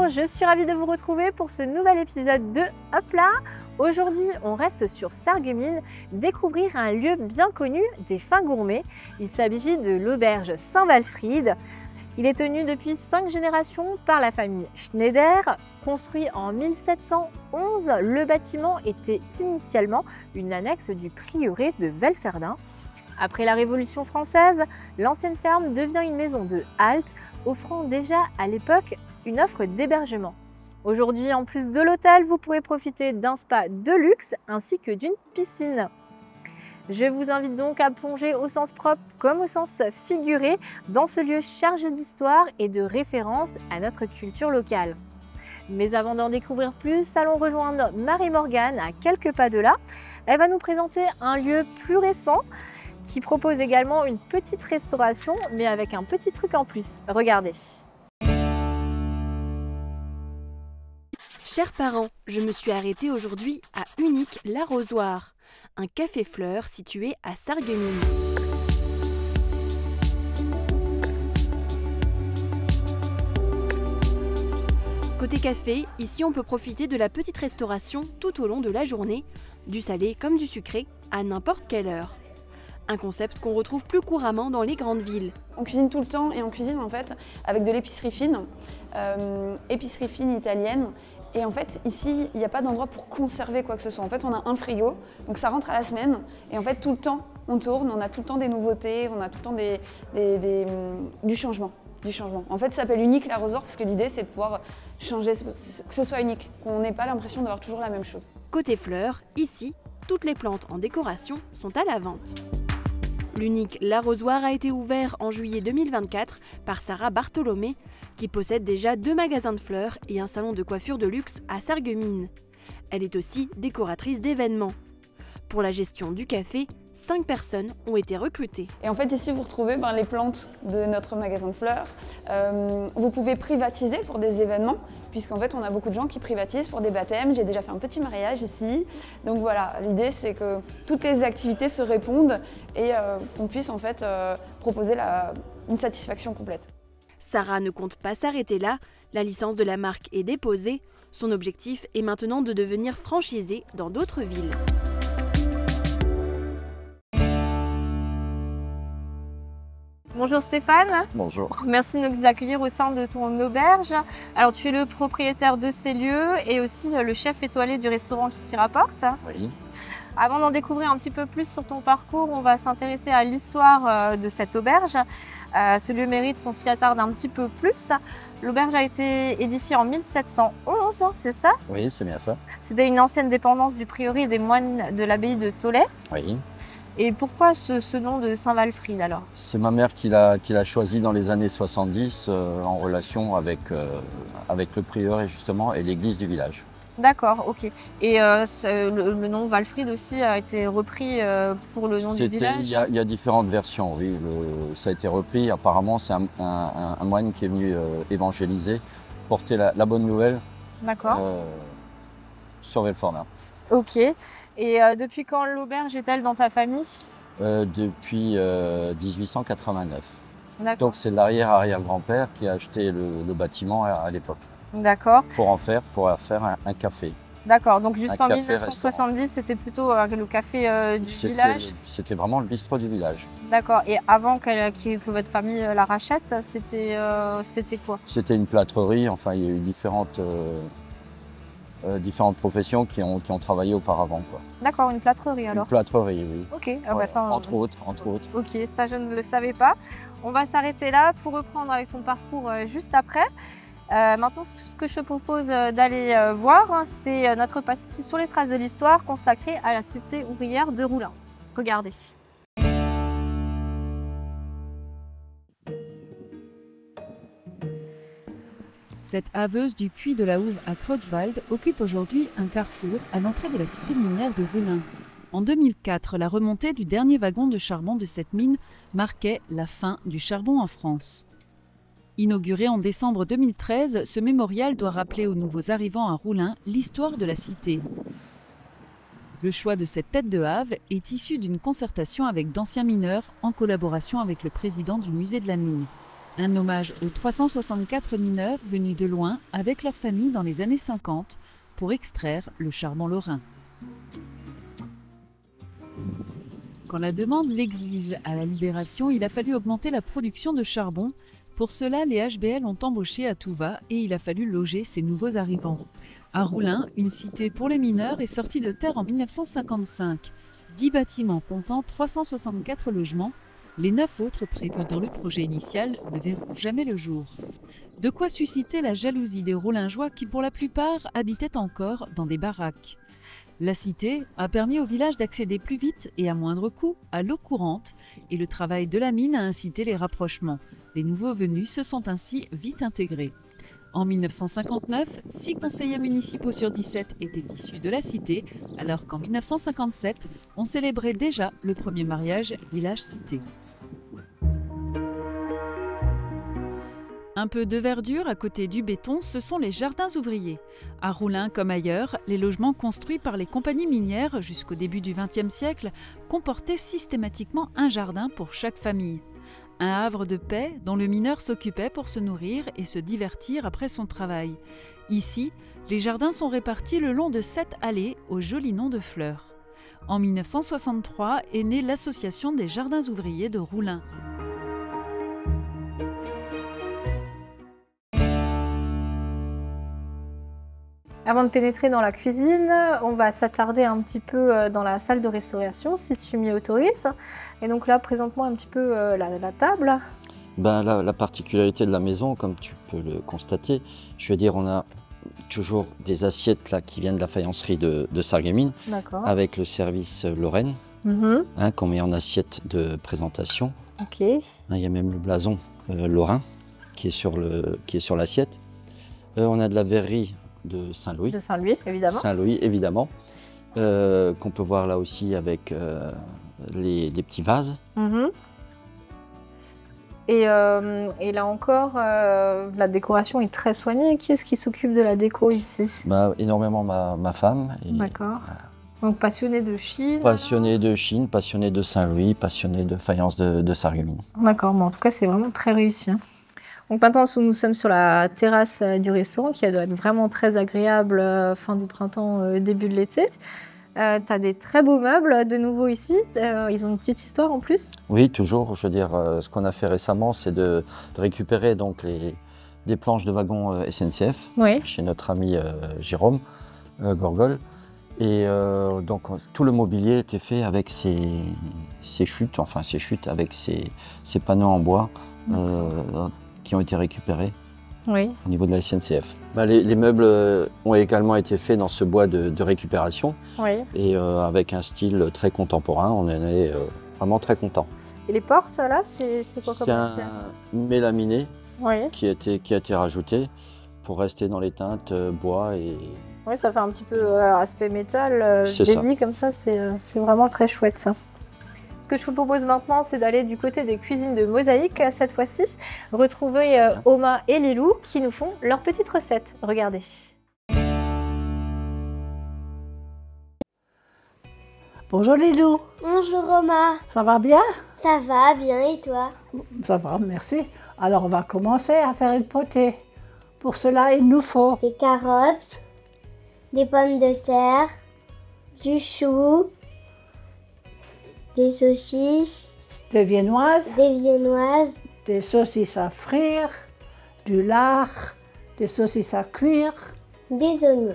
Bonjour, je suis ravie de vous retrouver pour ce nouvel épisode de Hop là. Aujourd'hui, on reste sur Sarreguemines, découvrir un lieu bien connu des fins gourmets. Il s'agit de l'auberge Saint-Walfried. Il est tenu depuis 5 générations par la famille Schneider. Construit en 1711, le bâtiment était initialement une annexe du prieuré de Velferdin. Après la Révolution française, l'ancienne ferme devient une maison de halte, offrant déjà à l'époque une offre d'hébergement. Aujourd'hui, en plus de l'hôtel, vous pourrez profiter d'un spa de luxe ainsi que d'une piscine. Je vous invite donc à plonger au sens propre comme au sens figuré dans ce lieu chargé d'histoire et de référence à notre culture locale. Mais avant d'en découvrir plus, allons rejoindre Marie-Morgane à quelques pas de là. Elle va nous présenter un lieu plus récent qui propose également une petite restauration, mais avec un petit truc en plus. Regardez. Chers parents, je me suis arrêtée aujourd'hui à Unique l'Arrosoir, un café-fleur situé à Sarreguemines. Côté café, ici on peut profiter de la petite restauration tout au long de la journée, du salé comme du sucré, à n'importe quelle heure. Un concept qu'on retrouve plus couramment dans les grandes villes. On cuisine tout le temps et on cuisine en fait avec de l'épicerie fine italienne. Et en fait ici il n'y a pas d'endroit pour conserver quoi que ce soit. En fait on a un frigo, donc ça rentre à la semaine et en fait tout le temps on tourne, on a tout le temps des nouveautés, on a tout le temps du changement. En fait, ça s'appelle Unique l'Arrosoir parce que l'idée, c'est de pouvoir changer, que ce soit unique, qu'on n'ait pas l'impression d'avoir toujours la même chose. Côté fleurs, ici, toutes les plantes en décoration sont à la vente. L'Unique l'Arrosoir a été ouvert en juillet 2024 par Sarah Bartholomé, qui possède déjà 2 magasins de fleurs et un salon de coiffure de luxe à Sarreguemines. Elle est aussi décoratrice d'événements. Pour la gestion du café, 5 personnes ont été recrutées. Et en fait ici vous retrouvez les plantes de notre magasin de fleurs. Vous pouvez privatiser pour des événements, puisqu'en fait on a beaucoup de gens qui privatisent pour des baptêmes. J'ai déjà fait un petit mariage ici. Donc voilà, l'idée c'est que toutes les activités se répondent et qu'on puisse en fait proposer une satisfaction complète. Sarah ne compte pas s'arrêter là, la licence de la marque est déposée. Son objectif est maintenant de devenir franchisée dans d'autres villes. Bonjour Stéphane. Bonjour. Merci de nous accueillir au sein de ton auberge. Alors tu es le propriétaire de ces lieux et aussi le chef étoilé du restaurant qui s'y rapporte. Oui. Avant d'en découvrir un petit peu plus sur ton parcours, on va s'intéresser à l'histoire de cette auberge. Ce lieu mérite qu'on s'y attarde un petit peu plus. L'auberge a été édifiée en 1711, c'est ça? Oui, c'est bien ça. C'était une ancienne dépendance du prieuré des moines de l'abbaye de Tholey. Oui. Et pourquoi ce nom de Saint-Walfried alors? C'est ma mère qui l'a choisi dans les années 70 en relation avec le prieuré justement et l'église du village. D'accord, ok. Et le nom Walfried aussi a été repris pour le nom du village? Il y a différentes versions, oui. Ça a été repris. Apparemment, c'est un moine qui est venu évangéliser, porter la bonne nouvelle sur Velferdin. Ok. Et depuis quand l'auberge est-elle dans ta famille? Depuis 1889. D'accord. Donc c'est l'arrière-arrière-grand-père qui a acheté le bâtiment à l'époque. D'accord. Pour faire un café. D'accord, donc jusqu'en 1970, 1970, c'était plutôt le café du village? C'était vraiment le bistrot du village. D'accord, et avant que votre famille la rachète, c'était quoi? C'était une plâtrerie, enfin il y a eu différentes professions qui ont travaillé auparavant. D'accord, une plâtrerie alors? Une plâtrerie, oui. Ok, Ouais, ça, entre autres. Ok, ça je ne le savais pas. On va s'arrêter là pour reprendre avec ton parcours juste après. Maintenant, ce que je te propose d'aller voir, c'est notre pastille sur les traces de l'histoire consacrée à la cité ouvrière de Roulin. Regardez. Cette haveuse du puits de la Houve à Creutzwald occupe aujourd'hui un carrefour à l'entrée de la cité minière de Roulin. En 2004, la remontée du dernier wagon de charbon de cette mine marquait la fin du charbon en France. Inauguré en décembre 2013, ce mémorial doit rappeler aux nouveaux arrivants à Roulin l'histoire de la cité. Le choix de cette tête de Have est issu d'une concertation avec d'anciens mineurs en collaboration avec le président du musée de la mine. Un hommage aux 364 mineurs venus de loin avec leur famille dans les années 50 pour extraire le charbon lorrain. Quand la demande l'exige à la Libération, il a fallu augmenter la production de charbon. Pour cela, les HBL ont embauché à tout va et il a fallu loger ces nouveaux arrivants. À Roulin, une cité pour les mineurs est sortie de terre en 1955. 10 bâtiments comptant 364 logements. Les 9 autres prévus dans le projet initial ne verront jamais le jour. De quoi susciter la jalousie des Roulingeois qui, pour la plupart, habitaient encore dans des baraques. La cité a permis au village d'accéder plus vite et à moindre coût à l'eau courante et le travail de la mine a incité les rapprochements. Les nouveaux venus se sont ainsi vite intégrés. En 1959, 6 conseillers municipaux sur 17 étaient issus de la cité, alors qu'en 1957, on célébrait déjà le premier mariage village-cité. Un peu de verdure à côté du béton, ce sont les jardins ouvriers. À Roulin comme ailleurs, les logements construits par les compagnies minières jusqu'au début du XXe siècle comportaient systématiquement un jardin pour chaque famille. Un havre de paix dont le mineur s'occupait pour se nourrir et se divertir après son travail. Ici, les jardins sont répartis le long de 7 allées au joli nom de fleurs. En 1963 est née l'Association des jardins ouvriers de Roulin. Avant de pénétrer dans la cuisine, on va s'attarder un petit peu dans la salle de restauration, si tu m'y autorises. Et donc là, présente-moi un petit peu la table. Ben, la particularité de la maison, comme tu peux le constater, je veux dire, on a toujours des assiettes là, qui viennent de la faïencerie de Sarreguemines, avec le service Lorraine, qu'on met en assiette de présentation. Okay. Il y a même le blason lorrain qui est sur l'assiette. On a de la verrerie de Saint-Louis. De Saint-Louis, évidemment. Saint-Louis, évidemment. Qu'on peut voir là aussi avec les petits vases. Et là encore, la décoration est très soignée. Qui est-ce qui s'occupe de la déco ici? Énormément ma femme. D'accord. Donc passionné de Chine. Passionné de Chine, passionné de Saint-Louis, passionné de faïence de Sarreguemines. D'accord, mais en tout cas c'est vraiment très réussi. Donc maintenant, nous sommes sur la terrasse du restaurant qui doit être vraiment très agréable fin du printemps, début de l'été. Tu as des très beaux meubles de nouveau ici. Ils ont une petite histoire en plus. Oui, toujours. Je veux dire, ce qu'on a fait récemment, c'est de récupérer donc des planches de wagons SNCF chez notre ami Jérôme Gorgol. Et donc tout le mobilier était fait avec ces chutes, avec ces panneaux en bois. Qui ont été récupérés au niveau de la SNCF. Les meubles ont également été faits dans ce bois de récupération et avec un style très contemporain. On en est vraiment très content. Et les portes là, c'est quoi comme matière? C'est un mélaminé qui a été rajouté pour rester dans les teintes bois et... Oui, ça fait un petit peu aspect métal, génie comme ça, c'est vraiment très chouette ça. Ce que je vous propose maintenant, c'est d'aller du côté des cuisines de Mosaïque, cette fois-ci, retrouver Oma et Lilou qui nous font leur petite recette. Regardez. Bonjour Lilou. Bonjour Oma. Ça va bien? Ça va bien et toi? Ça va, merci. Alors on va commencer à faire une potée. Pour cela, il nous faut des carottes, des pommes de terre, du chou, des saucisses, des viennoises, des saucisses à frire, du lard, des saucisses à cuire, des oignons,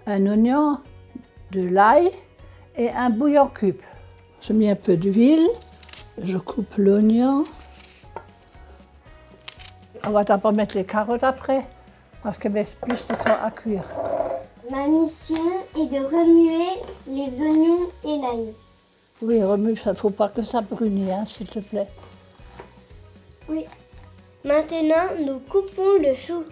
un oignon, de l'ail et un bouillon cube. Je mets un peu d'huile, je coupe l'oignon. On va d'abord mettre les carottes après, parce qu'elles mettent plus de temps à cuire. Ma mission est de remuer les oignons et l'ail. Oui, remue, il ne faut pas que ça brunisse, hein, s'il te plaît. Oui. Maintenant, nous coupons le chou.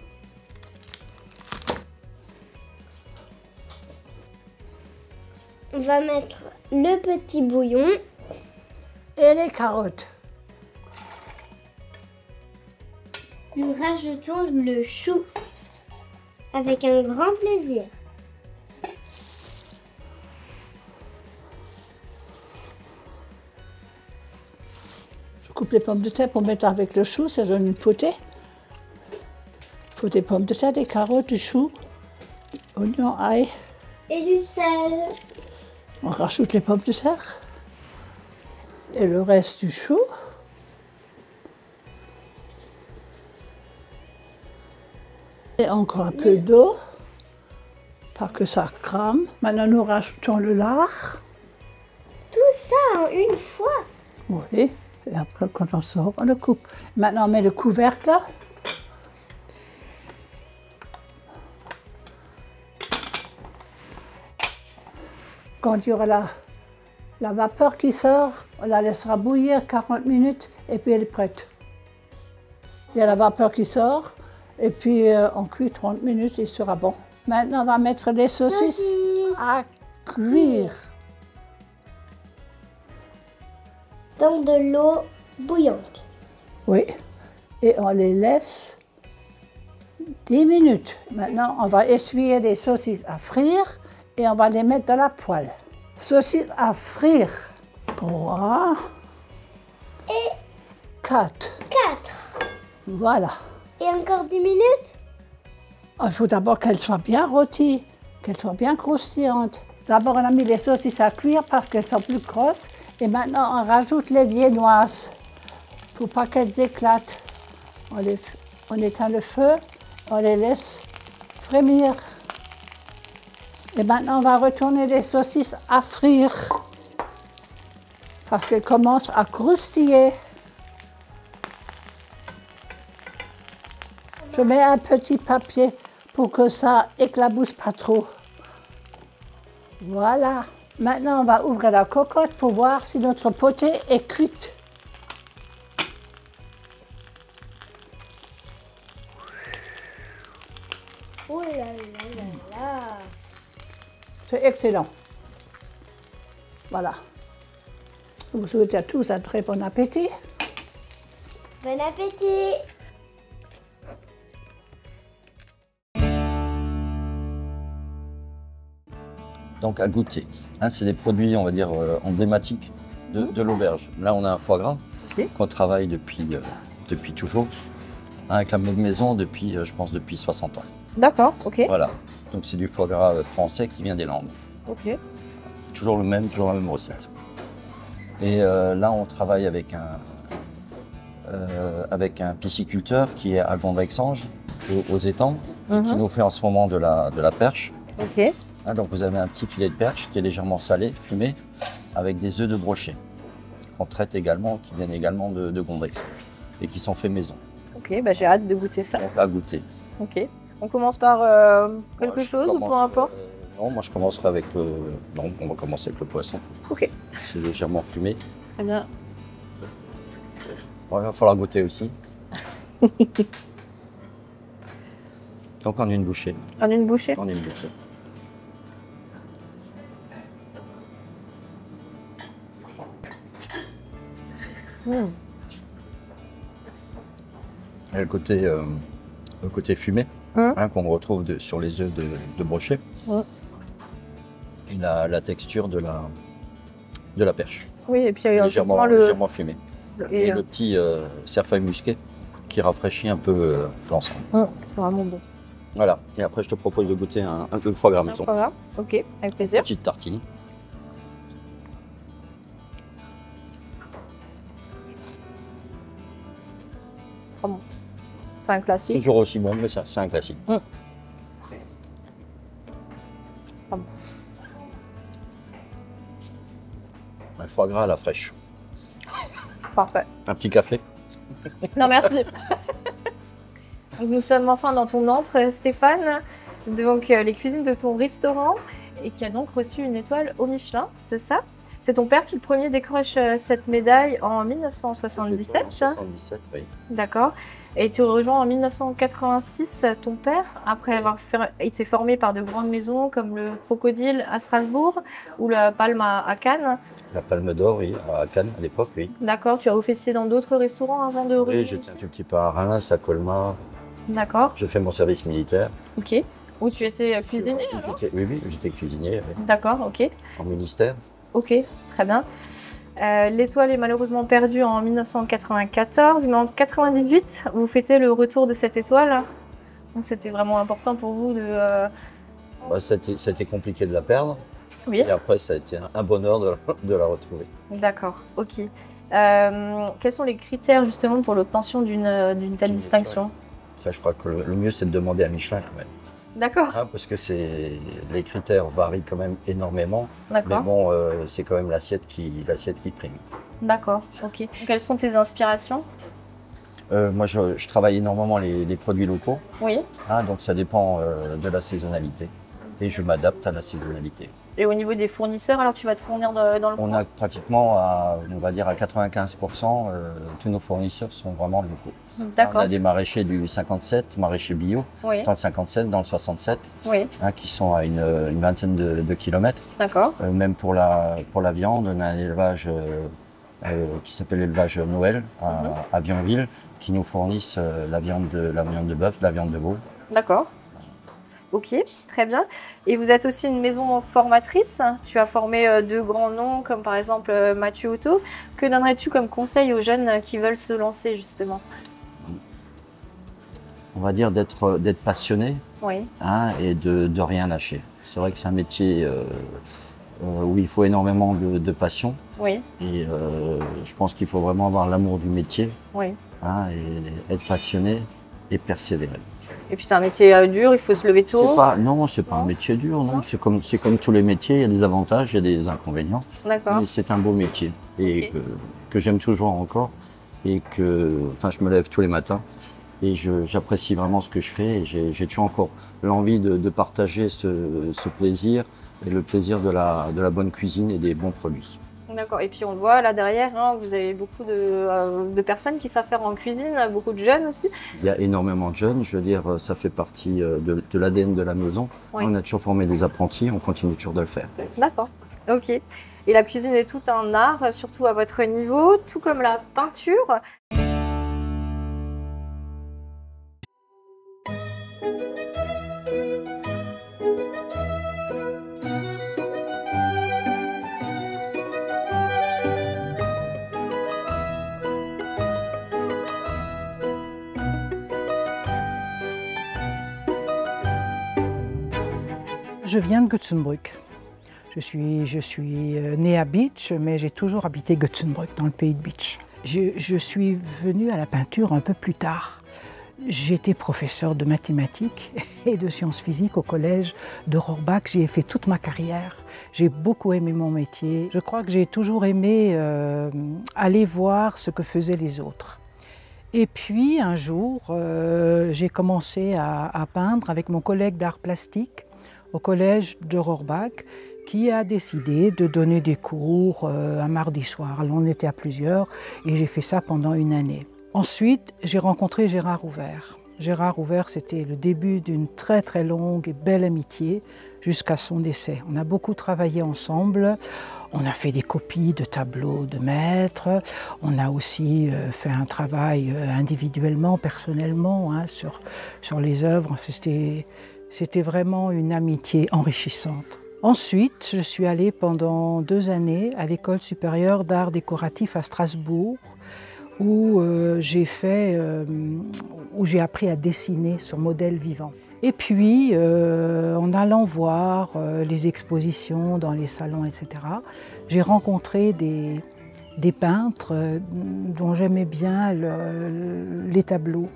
On va mettre le petit bouillon. Et les carottes. Nous rajoutons le chou avec un grand plaisir. coupe les pommes de terre pour mettre avec le chou, ça donne une potée. Il faut des pommes de terre, des carottes, du chou, oignons, ail. Et du sel. On rajoute les pommes de terre et le reste du chou. Et encore un peu d'eau, pas que ça crame. Maintenant, nous rajoutons le lard. Tout ça en une fois? Oui, et après, quand on sort, on le coupe. Maintenant, on met le couvercle. Quand il y aura la vapeur qui sort, on la laissera bouillir 40 minutes et puis elle est prête. Il y a la vapeur qui sort et puis on cuit 30 minutes et il sera bon. Maintenant, on va mettre les saucisses à cuire. Dans de l'eau bouillante. Oui, et on les laisse 10 minutes. Maintenant, on va essuyer les saucisses à frire et on va les mettre dans la poêle. Saucisses à frire. 3 et 4. 4. Voilà. Et encore 10 minutes? Il faut d'abord qu'elles soient bien rôties, qu'elles soient bien croustillantes. D'abord, on a mis les saucisses à cuire parce qu'elles sont plus grosses. Et maintenant, on rajoute les viennoises. Il ne faut pas qu'elles éclatent. On éteint le feu, on les laisse frémir. Et maintenant, on va retourner les saucisses à frire. Parce qu'elles commencent à croustiller. Je mets un petit papier pour que ça éclabousse pas trop. Voilà. Maintenant, on va ouvrir la cocotte pour voir si notre potée est cuite. Oh là là là là. C'est excellent. Voilà. Je vous souhaite à tous un très bon appétit. Bon appétit. Donc à goûter. Hein, c'est des produits, on va dire, emblématiques de l'auberge. Là, on a un foie gras qu'on travaille depuis toujours, hein, avec la même maison depuis, je pense, depuis 60 ans. D'accord, ok. Voilà. Donc c'est du foie gras français qui vient des Landes. Ok. Toujours la même recette. Et là, on travaille avec un pisciculteur qui est à Gondrexange, aux étangs, et qui nous fait en ce moment de la perche. Ok. Hein, donc vous avez un petit filet de perche qui est légèrement salé, fumé, avec des œufs de brochet, qu'on traite également, qui viennent également de Gondrexange, et qui sont faits maison. Ok, bah j'ai hâte de goûter ça. Donc à goûter. Ok. On commence par quelque chose ou peu importe? Non, moi je commencerai avec le... Non, on va commencer avec le poisson. Ok. C'est légèrement fumé. Très bien. Bon, il va falloir goûter aussi. Donc en une bouchée. En une bouchée? En une bouchée. Et le côté fumé, hein, qu'on retrouve sur les œufs de brochet. Et la texture de la perche. Oui, et puis légèrement fumé. Et le petit cerfeuil musqué qui rafraîchit un peu l'ensemble. C'est vraiment bon. Voilà. Et après, je te propose de goûter un peu de foie gras maison. Foie gras, ok, avec plaisir. Petite tartine. Bon. C'est un classique. Toujours aussi bon, mais ça, c'est un classique. Un foie gras à la fraîche. Parfait. Un petit café. Non, merci. Nous sommes enfin dans ton antre, Stéphane, donc les cuisines de ton restaurant, et qui a donc reçu une étoile au Michelin, c'est ça? C'est ton père qui le premier décroche cette médaille en 1977. 1977, oui. D'accord. Et tu rejoins en 1986 ton père, après avoir été formé par de grandes maisons comme le Crocodile à Strasbourg ou la Palme à Cannes. La Palme d'Or, oui, à Cannes à l'époque, oui. D'accord. Tu as officié dans d'autres restaurants avant de revenir ici? Oui, j'étais un tout petit peu à Reims, à Colmar. D'accord. J'ai fait mon service militaire. Ok. Où tu étais cuisinier alors? Oui, j'étais cuisinier. Oui. D'accord, ok. En ministère. Ok, très bien. L'étoile est malheureusement perdue en 1994, mais en 1998, vous fêtez le retour de cette étoile. Donc c'était vraiment important pour vous de... Ça a été compliqué de la perdre. Oui. Et après, ça a été un bonheur de la retrouver. D'accord, ok. Quels sont les critères justement pour l'obtention d'une telle distinction? Ça, je crois que le mieux, c'est de demander à Michelin quand même. D'accord. Parce que les critères varient quand même énormément. D'accord. Mais bon, c'est quand même l'assiette qui prime. D'accord, ok. Quelles sont tes inspirations? Moi, je travaille énormément les produits locaux. Oui. Donc ça dépend de la saisonnalité. Et je m'adapte à la saisonnalité. Et au niveau des fournisseurs, alors tu vas te fournir dans le coin? On a pratiquement, on va dire à 95%, tous nos fournisseurs sont vraiment locaux. D'accord. On a des maraîchers du 57, maraîchers bio, oui. Dans le 57, dans le 67, oui. Qui sont à une vingtaine de kilomètres. D'accord. Même pour la viande, on a un élevage qui s'appelle l'élevage Noël à Vionville, qui nous fournissent la viande de bœuf, la viande de veau. D'accord. Ok, très bien. Et vous êtes aussi une maison formatrice. Tu as formé de grands noms, comme par exemple Mathieu Otto. Que donnerais-tu comme conseil aux jeunes qui veulent se lancer justement? On va dire d'être passionné, oui. Et de rien lâcher. C'est vrai que c'est un métier où il faut énormément de passion. Oui. Et je pense qu'il faut vraiment avoir l'amour du métier. Oui. Et être passionné et persévérer. Et puis c'est un métier dur, il faut se lever tôt. Non, c'est pas un métier dur, non. C'est comme tous les métiers, il y a des avantages, il y a des inconvénients. D'accord. Mais c'est un beau métier et que j'aime toujours encore et je me lève tous les matins et j'apprécie vraiment ce que je fais et j'ai toujours encore l'envie de partager ce plaisir et le plaisir de la bonne cuisine et des bons produits. D'accord, et puis on le voit là derrière, vous avez beaucoup de personnes qui savent faire en cuisine, beaucoup de jeunes aussi. Il y a énormément de jeunes, je veux dire, ça fait partie de l'ADN de la maison. Oui. On a toujours formé des apprentis, on continue toujours de le faire. D'accord, ok. Et la cuisine est tout un art, surtout à votre niveau, tout comme la peinture. Je viens de Götzenbrück. Je suis née à Bitche, mais j'ai toujours habité Götzenbrück, dans le pays de Bitche. Je suis venue à la peinture un peu plus tard. J'étais professeure de mathématiques et de sciences physiques au collège de Rohrbach. J'y ai fait toute ma carrière. J'ai beaucoup aimé mon métier. Je crois que j'ai toujours aimé aller voir ce que faisaient les autres. Et puis un jour, j'ai commencé à peindre avec mon collègue d'art plastique au collège de Rohrbach, qui a décidé de donner des cours un mardi soir. Alors, on était à plusieurs et j'ai fait ça pendant une année. Ensuite, j'ai rencontré Gérard Ouvert. Gérard Ouvert, c'était le début d'une très très longue et belle amitié jusqu'à son décès. On a beaucoup travaillé ensemble. On a fait des copies de tableaux de maîtres. On a aussi fait un travail individuellement, personnellement, sur les œuvres. C'était vraiment une amitié enrichissante. Ensuite, je suis allée pendant 2 années à l'École supérieure d'art décoratif à Strasbourg, où j'ai appris à dessiner sur modèle vivant. Et puis, en allant voir les expositions dans les salons, etc., j'ai rencontré des peintres dont j'aimais bien les tableaux.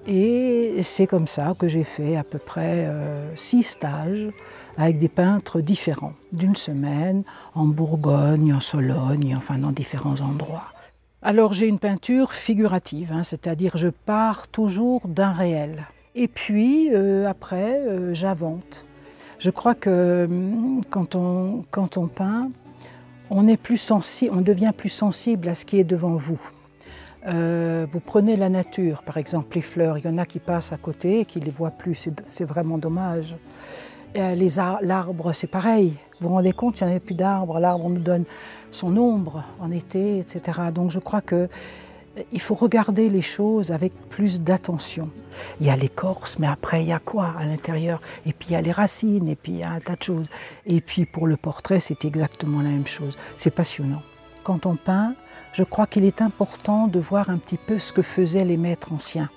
Et c'est comme ça que j'ai fait à peu près 6 stages avec des peintres différents, d'une semaine, en Bourgogne, en Sologne, enfin dans différents endroits. Alors j'ai une peinture figurative, c'est-à-dire je pars toujours d'un réel. Et puis après, j'invente. Je crois que quand on peint, on devient plus sensible à ce qui est devant vous. Vous prenez la nature, par exemple les fleurs, il y en a qui passent à côté et qui ne les voient plus, c'est vraiment dommage. L'arbre, c'est pareil, vous vous rendez compte, il n'y en a plus d'arbres, l'arbre nous donne son ombre en été, etc. Donc je crois qu'il faut regarder les choses avec plus d'attention. Il y a l'écorce, mais après il y a quoi à l'intérieur? Et puis il y a les racines, et puis il y a un tas de choses. Et puis pour le portrait, c'est exactement la même chose. C'est passionnant. quand on peint, je crois qu'il est important de voir un petit peu ce que faisaient les maîtres anciens.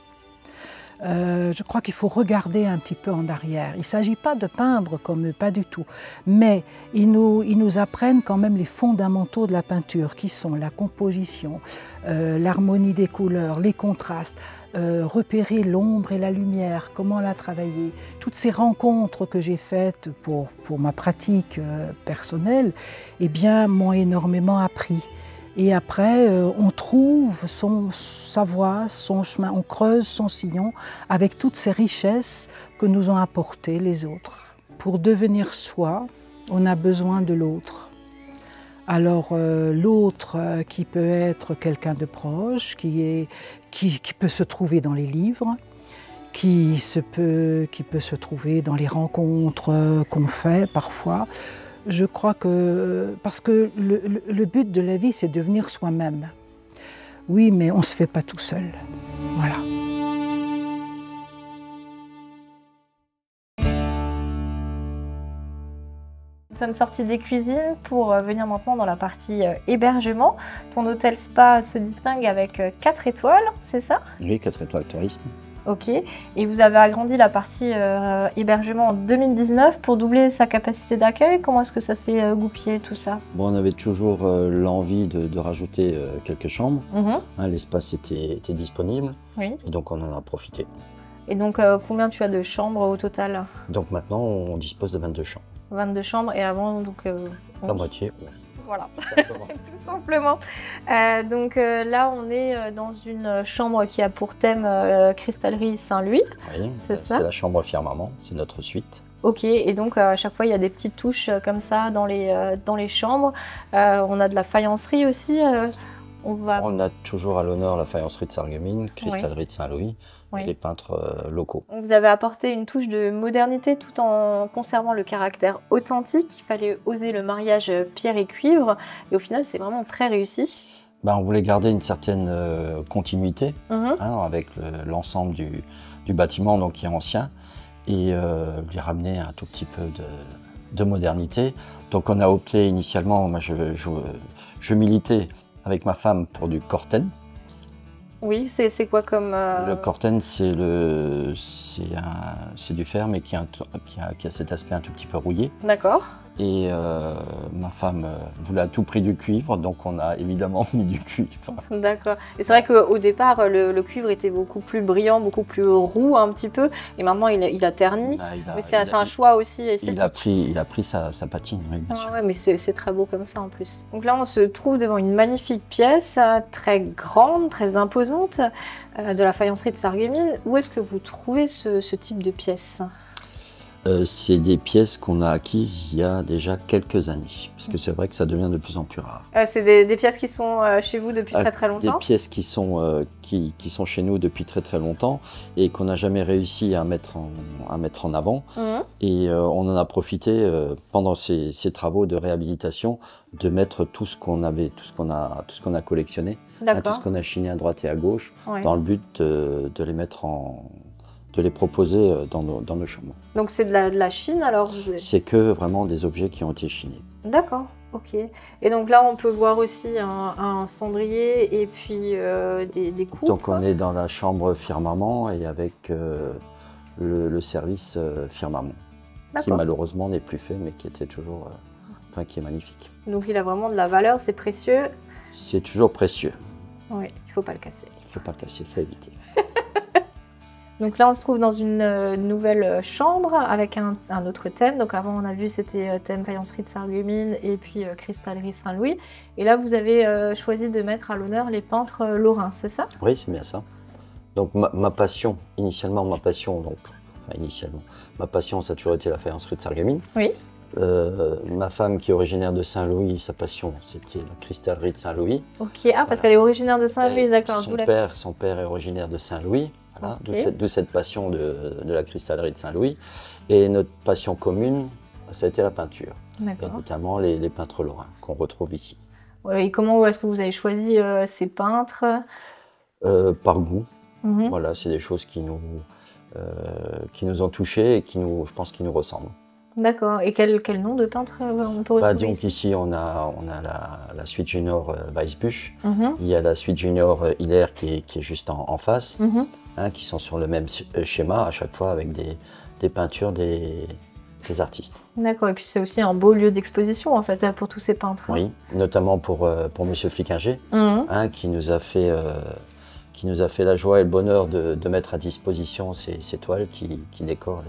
Je crois qu'il faut regarder un petit peu en arrière. Il ne s'agit pas de peindre comme eux, pas du tout. Mais ils nous apprennent quand même les fondamentaux de la peinture, qui sont la composition, l'harmonie des couleurs, les contrastes, repérer l'ombre et la lumière, comment la travailler. Toutes ces rencontres que j'ai faites pour ma pratique personnelle, eh bien, m'ont énormément appris. Et après, on trouve sa voie, son chemin, on creuse son sillon avec toutes ces richesses que nous ont apportées les autres. Pour devenir soi, on a besoin de l'autre. Alors l'autre qui peut être quelqu'un de proche, qui peut se trouver dans les livres, qui peut se trouver dans les rencontres qu'on fait parfois. Je crois que, parce que le but de la vie, c'est devenir soi-même. Oui, mais on ne se fait pas tout seul. Voilà. Nous sommes sortis des cuisines pour venir maintenant dans la partie hébergement. Ton hôtel spa se distingue avec 4 étoiles, c'est ça? Oui, 4 étoiles tourisme. Ok, et vous avez agrandi la partie hébergement en 2019 pour doubler sa capacité d'accueil. Comment est-ce que ça s'est goupillé tout ça? Bon, on avait toujours l'envie de rajouter quelques chambres. L'espace était disponible, oui. Et donc on en a profité. Et donc combien tu as de chambres au total? Donc maintenant on dispose de 22 chambres. 22 chambres et avant donc... La moitié. Ouais. Voilà, tout simplement. Donc là, on est dans une chambre qui a pour thème Cristallerie Saint-Louis. Oui, c'est ça. C'est la chambre Firmament, c'est notre suite. Ok, et donc à chaque fois, il y a des petites touches comme ça dans les chambres. On a de la faïencerie aussi. On a toujours à l'honneur la faïencerie de Sarreguemines, Cristallerie oui. de Saint-Louis. Oui. Et les peintres locaux. Vous avez apporté une touche de modernité tout en conservant le caractère authentique. Il fallait oser le mariage pierre et cuivre. Et au final, c'est vraiment très réussi. On voulait garder une certaine continuité avec l'ensemble du bâtiment donc, qui est ancien et lui ramener un tout petit peu de modernité. Donc on a opté initialement, moi je militais avec ma femme pour du Corten. Oui, c'est quoi comme... Le Corten, c'est du fer, mais qui a cet aspect un tout petit peu rouillé. D'accord. Et ma femme voulait à tout prix du cuivre, donc on a évidemment mis du cuivre. D'accord. Et c'est vrai qu'au départ, le cuivre était beaucoup plus brillant, beaucoup plus roux un petit peu, et maintenant il a terni. Mais c'est un choix aussi esthétique. Il a pris sa patine, oui, bien sûr. Ouais, mais c'est très beau comme ça en plus. Donc là, on se trouve devant une magnifique pièce, très grande, très imposante, de la faïencerie de Sarreguemines. Où est-ce que vous trouvez ce type de pièce ? C'est des pièces qu'on a acquises il y a déjà quelques années, parce que c'est vrai que ça devient de plus en plus rare. C'est des pièces qui sont chez vous depuis très longtemps? Des pièces qui sont chez nous depuis très longtemps et qu'on n'a jamais réussi à mettre en avant. Et on en a profité pendant ces travaux de réhabilitation de mettre tout ce qu'on a collectionné, tout ce qu'on a chiné à droite et à gauche, dans le but de les mettre de les proposer dans nos chambres. Donc c'est de la Chine alors? C'est que vraiment des objets qui ont été chinés. D'accord, ok. Et donc là on peut voir aussi un cendrier et puis des coupes. Donc on est dans la chambre Firmament et avec le service Firmament, qui malheureusement n'est plus fait mais qui était toujours, qui est magnifique. Donc il a vraiment de la valeur, c'est précieux. C'est toujours précieux. Oui, il ne faut pas le casser. Il ne faut pas le casser, il faut éviter. Donc là, on se trouve dans une nouvelle chambre avec un autre thème. Donc avant, on a vu, c'était thème faïencerie de Sarreguemines et puis cristallerie Saint-Louis. Et là, vous avez choisi de mettre à l'honneur les peintres lorrains, c'est ça? Oui, c'est bien ça. Donc ma passion, ma passion, ça a toujours été la faïencerie de Sarreguemines. Oui. Ma femme qui est originaire de Saint-Louis, sa passion, c'était la cristallerie de Saint-Louis. Ok, parce qu'elle est originaire de Saint-Louis, d'accord. Son père est originaire de Saint-Louis. Voilà, d'où cette passion de la cristallerie de Saint-Louis. Et notre passion commune, ça a été la peinture. Et notamment les peintres lorrains qu'on retrouve ici. Et comment est-ce que vous avez choisi ces peintres? Par goût. Voilà, c'est des choses qui nous ont touchés et je pense qui nous ressemblent. D'accord. Et quel nom de peintre on peut retrouver Donc ici? ici, on a la suite junior Weissbusch. Il y a la suite junior Hiller qui est juste en face, qui sont sur le même schéma à chaque fois avec des peintures des artistes. D'accord. Et puis c'est aussi un beau lieu d'exposition en fait pour tous ces peintres. Oui, notamment pour Monsieur Flickinger, qui nous a fait la joie et le bonheur de mettre à disposition ces toiles qui décorent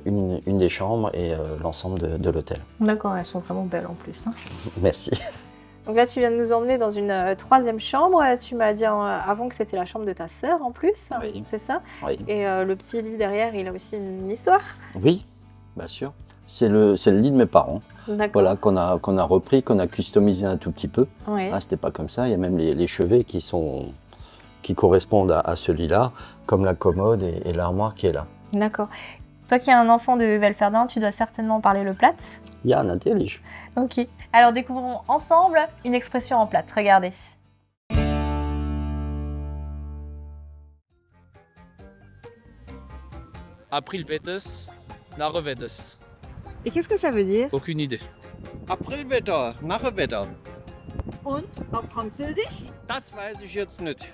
une des chambres et l'ensemble de l'hôtel. D'accord, elles sont vraiment belles en plus. Merci. Donc là, tu viens de nous emmener dans une troisième chambre. Tu m'as dit avant que c'était la chambre de ta sœur en plus, oui. C'est ça? Oui. Et le petit lit derrière, il a aussi une histoire? Oui, bien sûr. C'est le lit de mes parents. Voilà, qu'on a repris, qu'on a customisé un tout petit peu. Oui. C'était pas comme ça. Il y a même les chevets qui correspondent à ce lit-là, comme la commode et l'armoire qui est là. D'accord. Toi qui es un enfant de Welferdin, tu dois certainement parler le Platt. Ja, natürlich. Ok. Alors découvrons ensemble une expression en Platt. Regardez. Aprilwetters, Narrewetters. Et qu'est-ce que ça veut dire? Aucune idée. Aprilwetter, Nachwetter. Und auf Französisch? Das weiß ich jetzt nicht.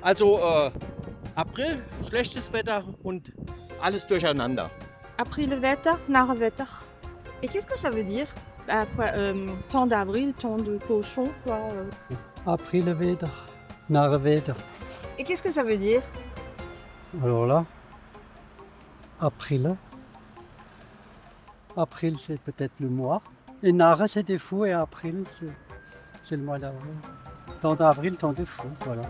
Also April, schlechtes Wetter und alles durcheinander. Aprilwetter, Nachwetter. Et qu'est-ce que ça veut dire? Temps d'avril, temps de cochon, quoi. Aprilwetter, Nachwetter. Et qu'est-ce que ça veut dire? Alors là, April. April, c'est peut-être le mois. Et Nare, c'est des fous, et April, c'est le mois d'avril. Temps d'avril, temps des fous, voilà.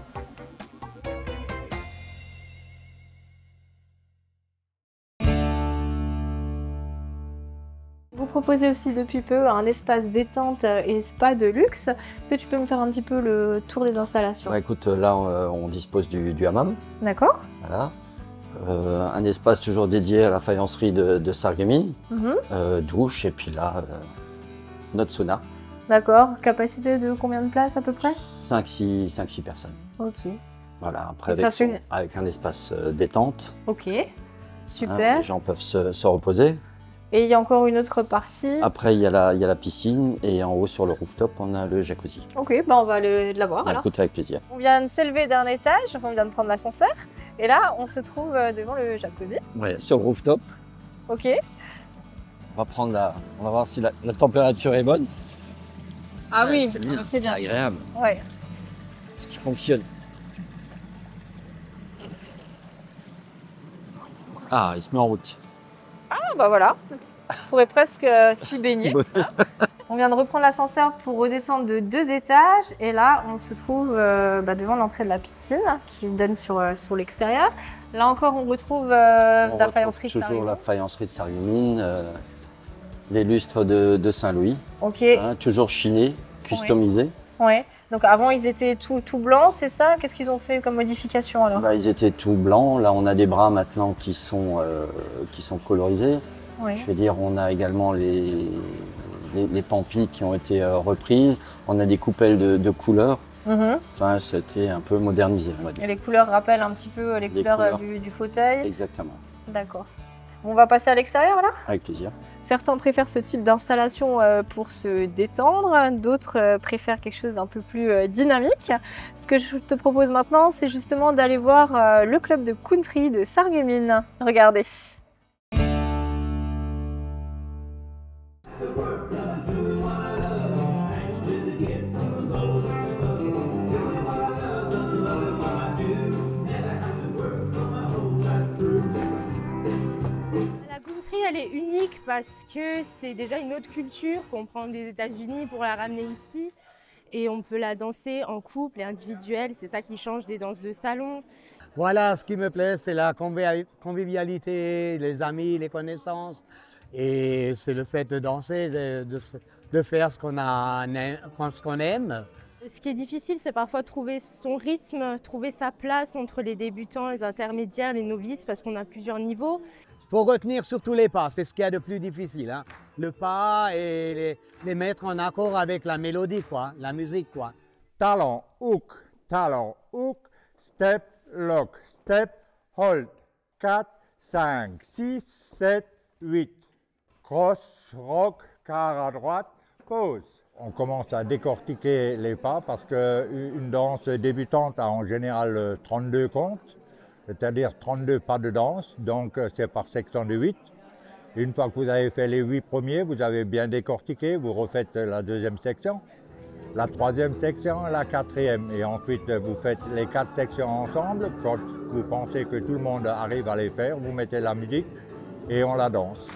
Vous proposez aussi depuis peu un espace détente et spa de luxe. Est-ce que tu peux me faire un petit peu le tour des installations? Écoute, là, on dispose du hammam. D'accord. Voilà. Un espace toujours dédié à la faïencerie de Sarreguemines, douche, et puis là, notre sauna. D'accord. Capacité de combien de places à peu près? 5-6 personnes. Ok. Voilà, après Et avec un espace détente. Ok, super. Les gens peuvent se reposer. Et il y a encore une autre partie. Après, il y a la piscine, et en haut sur le rooftop, on a le jacuzzi. Ok, on va la voir alors. Écoute, avec plaisir. On vient de s'élever d'un étage, on vient de prendre l'ascenseur, et là, on se trouve devant le jacuzzi. Ouais, sur le rooftop. Ok. On va voir si la température est bonne. Ah oui, c'est bien. C'est bien. C'est agréable. Ouais. Ce qui fonctionne. Ah, il se met en route. Ah bah voilà, on pourrait presque s'y baigner. On vient de reprendre l'ascenseur pour redescendre de 2 étages, et là, on se trouve devant l'entrée de la piscine qui donne sur l'extérieur. Là encore, on retrouve la faïencerie de Toujours la faïencerie de Sarreguemines, les lustres de Saint-Louis. Ok. Toujours chinés, customisés. Ouais. Donc avant, ils étaient tout blancs, c'est ça? Qu'est-ce qu'ils ont fait comme modification alors? Ils étaient tout blancs. Là, on a des bras maintenant qui sont colorisés. Oui. Je veux dire, on a également les pampilles qui ont été reprises. On a des coupelles de couleurs. Enfin, c'était un peu modernisé, on va dire. Et les couleurs rappellent un petit peu les couleurs du fauteuil. Exactement. D'accord. On va passer à l'extérieur là? Avec plaisir. Certains préfèrent ce type d'installation pour se détendre, d'autres préfèrent quelque chose d'un peu plus dynamique. Ce que je te propose maintenant, c'est justement d'aller voir le club de country de Sarreguemines. Regardez. Elle est unique parce que c'est déjà une autre culture qu'on prend des États-Unis pour la ramener ici, et on peut la danser en couple et individuelle. C'est ça qui change des danses de salon. Voilà, ce qui me plaît, c'est la convivialité, les amis, les connaissances, et c'est le fait de danser, de faire ce qu'on aime. Ce qui est difficile, c'est parfois trouver son rythme, trouver sa place entre les débutants, les intermédiaires, les novices, parce qu'on a plusieurs niveaux. Il faut retenir surtout les pas, c'est ce qu'il y a de plus difficile. Hein. Le pas et les mettre en accord avec la mélodie, quoi, la musique. Quoi. Talon, hook, step, lock, step, hold. 4, 5, 6, 7, 8. cross, rock, quart à droite, pause. On commence à décortiquer les pas parce qu'une danse débutante a en général 32 comptes, c'est-à-dire 32 pas de danse, donc c'est par section de 8. Une fois que vous avez fait les 8 premiers, vous avez bien décortiqué, vous refaites la deuxième section, la troisième section, la quatrième. Et ensuite, vous faites les 4 sections ensemble. Quand vous pensez que tout le monde arrive à les faire, vous mettez la musique et on la danse.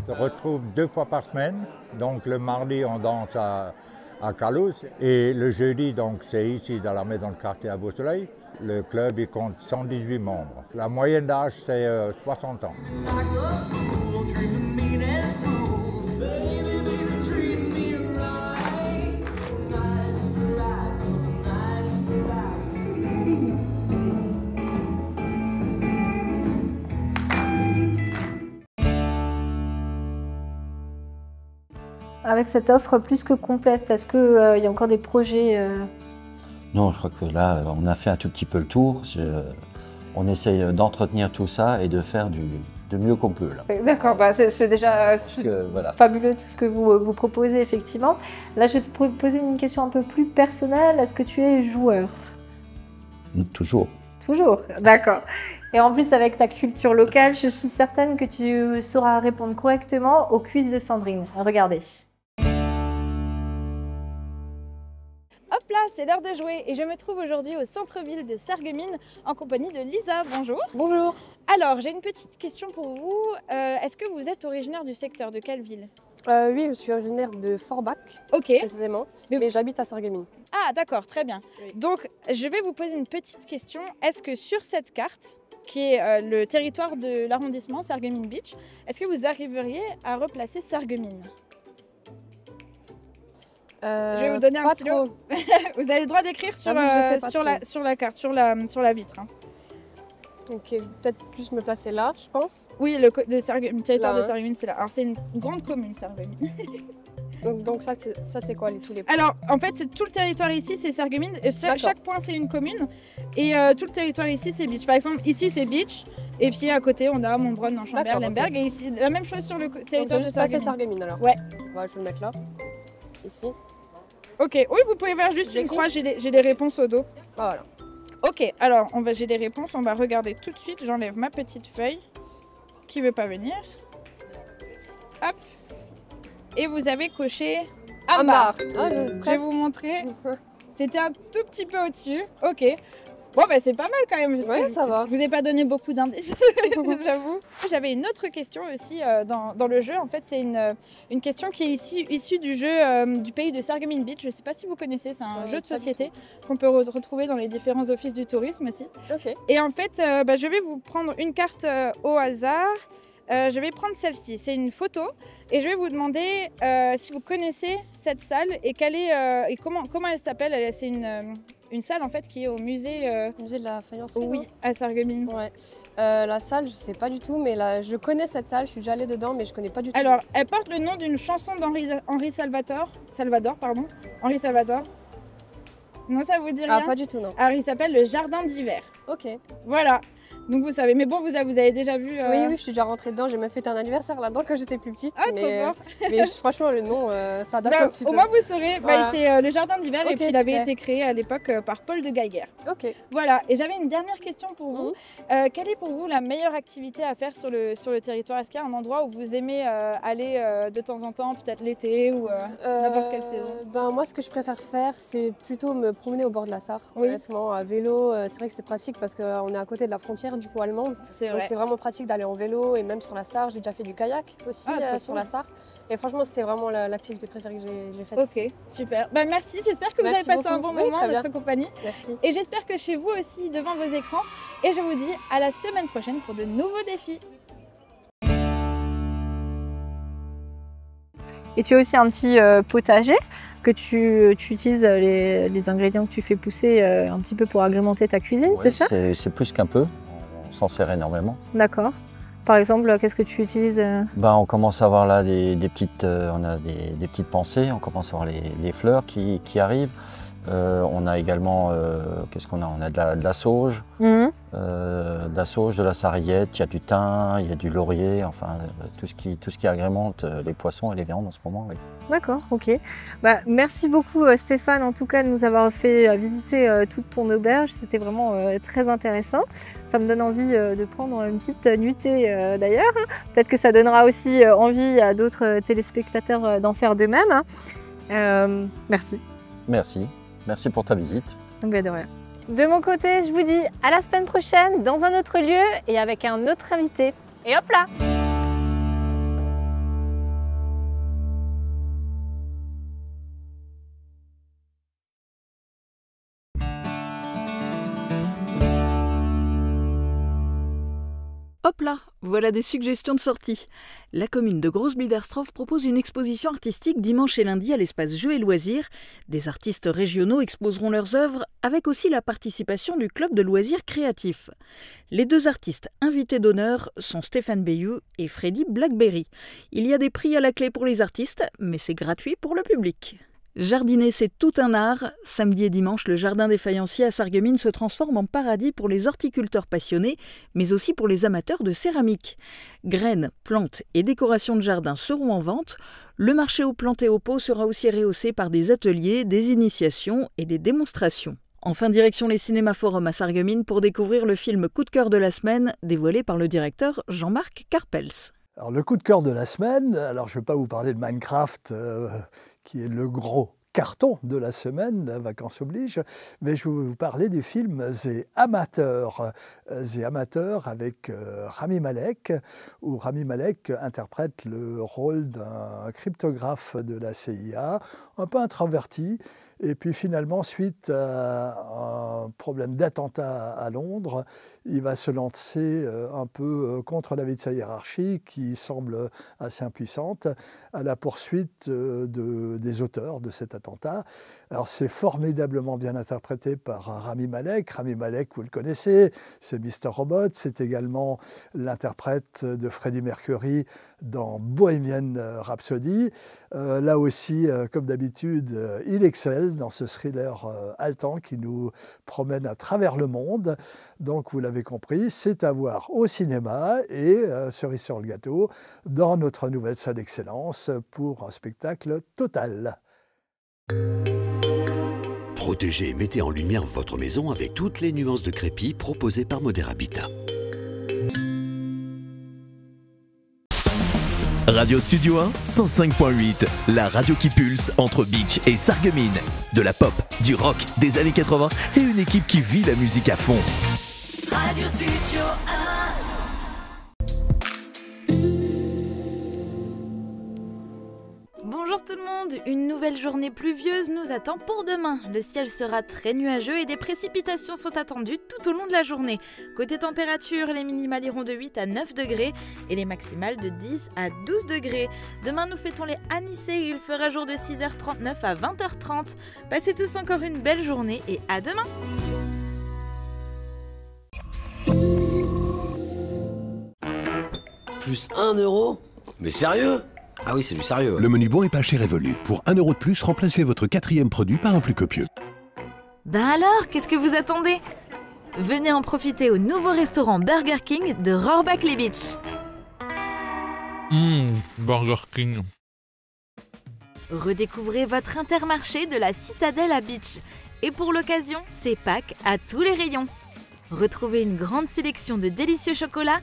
On se retrouve 2 fois par semaine, donc le mardi on danse à Calos et le jeudi donc c'est ici dans la maison de quartier à Beau-Soleil. Le club il compte 118 membres. La moyenne d'âge c'est 60 ans. Avec cette offre plus que complète, est-ce qu'il y a encore des projets Non, je crois que là, on a fait un tout petit peu le tour. On essaye d'entretenir tout ça et de faire de mieux qu'on peut. D'accord, bah c'est déjà voilà. Fabuleux tout ce que vous proposez, effectivement. Là, je vais te poser une question un peu plus personnelle. Est-ce que tu es joueur? Toujours. Toujours, d'accord. Et en plus, avec ta culture locale, je suis certaine que tu sauras répondre correctement au quiz de Sandrine. Regardez. Hop là, c'est l'heure de jouer et je me trouve aujourd'hui au centre-ville de Sarreguemines en compagnie de Lisa. Bonjour. Bonjour. Alors, j'ai une petite question pour vous. Est-ce que vous êtes originaire du secteur de quelle ville? Oui, je suis originaire de Forbach, précisément, mais j'habite à Sarreguemines. Ah d'accord, très bien. Oui. Donc, je vais vous poser une petite question. Est-ce que sur cette carte, qui est le territoire de l'arrondissement Sarreguemines Beach, est-ce que vous arriveriez à replacer Sarreguemines? Je vais vous donner un stylo. Vous avez le droit d'écrire sur la carte, sur la vitre. Hein. Ok, je vais peut-être plus me placer là, je pense. Oui, le territoire de Sarreguemines, c'est là. Alors, c'est une grande commune, Sarreguemines. donc ça c'est quoi tous les points? Alors, en fait, tout le territoire ici, c'est Sarreguemines. Chaque point, c'est une commune. Et tout le territoire ici, c'est Beach. Par exemple, ici, c'est Beach. Et puis, à côté, on a Montbronn, Enchambert, Lemberg. Okay. Et ici, la même chose sur le territoire de Sarreguemines. C'est Sarreguemines, alors? Ouais. Je vais le mettre là. Ici. Ok, oui, vous pouvez faire juste une croix, j'ai les réponses au dos. Voilà. Ok, alors j'ai les réponses, on va regarder tout de suite. J'enlève ma petite feuille. Qui veut pas venir? Hop. Et vous avez coché Ambar. Ah, je vais vous montrer. C'était un tout petit peu au-dessus. Ok. Bon, bah, c'est pas mal quand même. Oui, ça va. Je vous ai pas donné beaucoup d'indices, j'avoue. J'avais une autre question aussi dans le jeu. En fait, c'est une question qui est issue du jeu du pays de Sarreguemines Beach. Je sais pas si vous connaissez, c'est un jeu de société qu'on peut retrouver dans les différents offices du tourisme aussi. Okay. Et en fait, je vais vous prendre une carte au hasard. Je vais prendre celle-ci, c'est une photo et je vais vous demander si vous connaissez cette salle et, et comment elle s'appelle. C'est une salle en fait qui est au musée... musée de la Faïence. Oui, à Sarreguemines. Ouais. La salle, je sais pas du tout, mais là, je connais cette salle, je suis déjà allée dedans, mais je connais pas du tout. Alors, elle porte le nom d'une chanson d'Henri Salvador. Henri Salvador. Non, ça vous dit rien? Ah, pas du tout, non. Alors, il s'appelle le Jardin d'hiver. Ok. Voilà. Donc vous savez, mais bon, vous avez déjà vu... Oui, je suis déjà rentrée dedans, j'ai même fêté un anniversaire là-dedans quand j'étais plus petite. Ah, trop fort. Mais franchement, le nom, ça date un petit peu. Au moins, vous saurez, voilà. C'est le Jardin d'hiver et puis il avait super. été créé à l'époque par Paul de Geiger. Ok. Voilà, et j'avais une dernière question pour vous. Quelle est pour vous la meilleure activité à faire sur le territoire? Est-ce qu'il y a un endroit où vous aimez aller de temps en temps, peut-être l'été ou n'importe quelle saison? Moi, ce que je préfère faire, c'est plutôt me promener au bord de la Sarre, honnêtement, à vélo. C'est vrai que c'est pratique parce qu'on est à côté de la frontière du coup allemande. Donc c'est vraiment pratique d'aller en vélo et même sur la Sarre. J'ai déjà fait du kayak aussi sur la Sarre. Et franchement, c'était vraiment l'activité préférée que j'ai faite. Ok, super. Merci, j'espère que vous avez passé un bon moment en notre compagnie. Merci. Et j'espère que chez vous aussi, devant vos écrans. Et je vous dis à la semaine prochaine pour de nouveaux défis. Et tu as aussi un petit potager que tu utilises les ingrédients que tu fais pousser un petit peu pour agrémenter ta cuisine, c'est ça? C'est plus qu'un peu. On s'en sert énormément. D'accord. Par exemple, qu'est-ce que tu utilises? On commence à avoir là des petites pensées, on commence à voir les fleurs qui arrivent. On a également, qu'est-ce qu'on a? On a de la sauge, de la sarriette, il y a du thym, il y a du laurier, enfin tout ce qui agrémente les poissons et les viandes en ce moment. Oui. D'accord, ok. Merci beaucoup Stéphane en tout cas de nous avoir fait visiter toute ton auberge, c'était vraiment très intéressant. Ça me donne envie de prendre une petite nuitée d'ailleurs. Peut-être que ça donnera aussi envie à d'autres téléspectateurs d'en faire de même. Merci. Merci pour ta visite. De rien. De mon côté, je vous dis à la semaine prochaine dans un autre lieu et avec un autre invité. Et hop là! Hop là, voilà des suggestions de sortie. La commune de Groß-Biederstorf propose une exposition artistique dimanche et lundi à l'espace Jeux et Loisirs. Des artistes régionaux exposeront leurs œuvres avec aussi la participation du club de loisirs créatifs. Les 2 artistes invités d'honneur sont Stéphane Bayou et Freddy Blackberry. Il y a des prix à la clé pour les artistes, mais c'est gratuit pour le public. Jardiner, c'est tout un art. Samedi et dimanche, le jardin des faïenciers à Sarreguemines se transforme en paradis pour les horticulteurs passionnés, mais aussi pour les amateurs de céramique. Graines, plantes et décorations de jardin seront en vente. Le marché aux plantes et aux pots sera aussi rehaussé par des ateliers, des initiations et des démonstrations. Enfin, direction les cinémas Forum à Sarreguemines pour découvrir le film coup de cœur de la semaine, dévoilé par le directeur Jean-Marc Carpels. Alors, le coup de cœur de la semaine, alors je ne vais pas vous parler de Minecraft, qui est le gros carton de la semaine, la vacances oblige, mais je vais vous parler du film The Amateur. The Amateur avec Rami Malek, où Rami Malek interprète le rôle d'un cryptographe de la CIA, un peu introverti, et puis finalement, suite à un problème d'attentat à Londres, il va se lancer un peu contre l'avis de sa hiérarchie, qui semble assez impuissante, à la poursuite des auteurs de cet attentat. Alors c'est formidablement bien interprété par Rami Malek. Rami Malek, vous le connaissez, c'est Mr. Robot, c'est également l'interprète de Freddie Mercury dans Bohemian Rhapsody. Là aussi, comme d'habitude, il excelle dans ce thriller haletant qui nous promène à travers le monde. Donc vous l'avez compris, c'est à voir au cinéma et, cerise sur le gâteau, dans notre nouvelle salle d'excellence pour un spectacle total. Protégez et mettez en lumière votre maison avec toutes les nuances de crépi proposées par Moderabitat. Radio Studio 1, 105.8, la radio qui pulse entre Beach et Sarreguemines. De la pop, du rock, des années 80 et une équipe qui vit la musique à fond. Radio Studio 1. Bonjour tout le monde, une nouvelle journée pluvieuse nous attend pour demain. Le ciel sera très nuageux et des précipitations sont attendues tout au long de la journée. Côté température, les minimales iront de 8 à 9 degrés et les maximales de 10 à 12 degrés. Demain nous fêtons les Anissés et il fera jour de 6h39 à 20h30. Passez tous encore une belle journée et à demain. Plus 1 euro? Mais sérieux? Ah oui, c'est du sérieux. Le menu bon et pas cher Evolu. Pour 1 euro de plus, remplacez votre 4e produit par un plus copieux. Ben alors, qu'est-ce que vous attendez? Venez en profiter au nouveau restaurant Burger King de Rohrbach-les-Beach. Burger King. Redécouvrez votre Intermarché de la Citadelle à Beach. Et pour l'occasion, c'est Pâques à tous les rayons. Retrouvez une grande sélection de délicieux chocolats,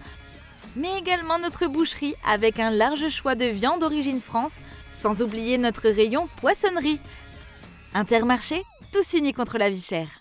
mais également notre boucherie avec un large choix de viande d'origine France, sans oublier notre rayon poissonnerie. Intermarché, tous unis contre la vie chère.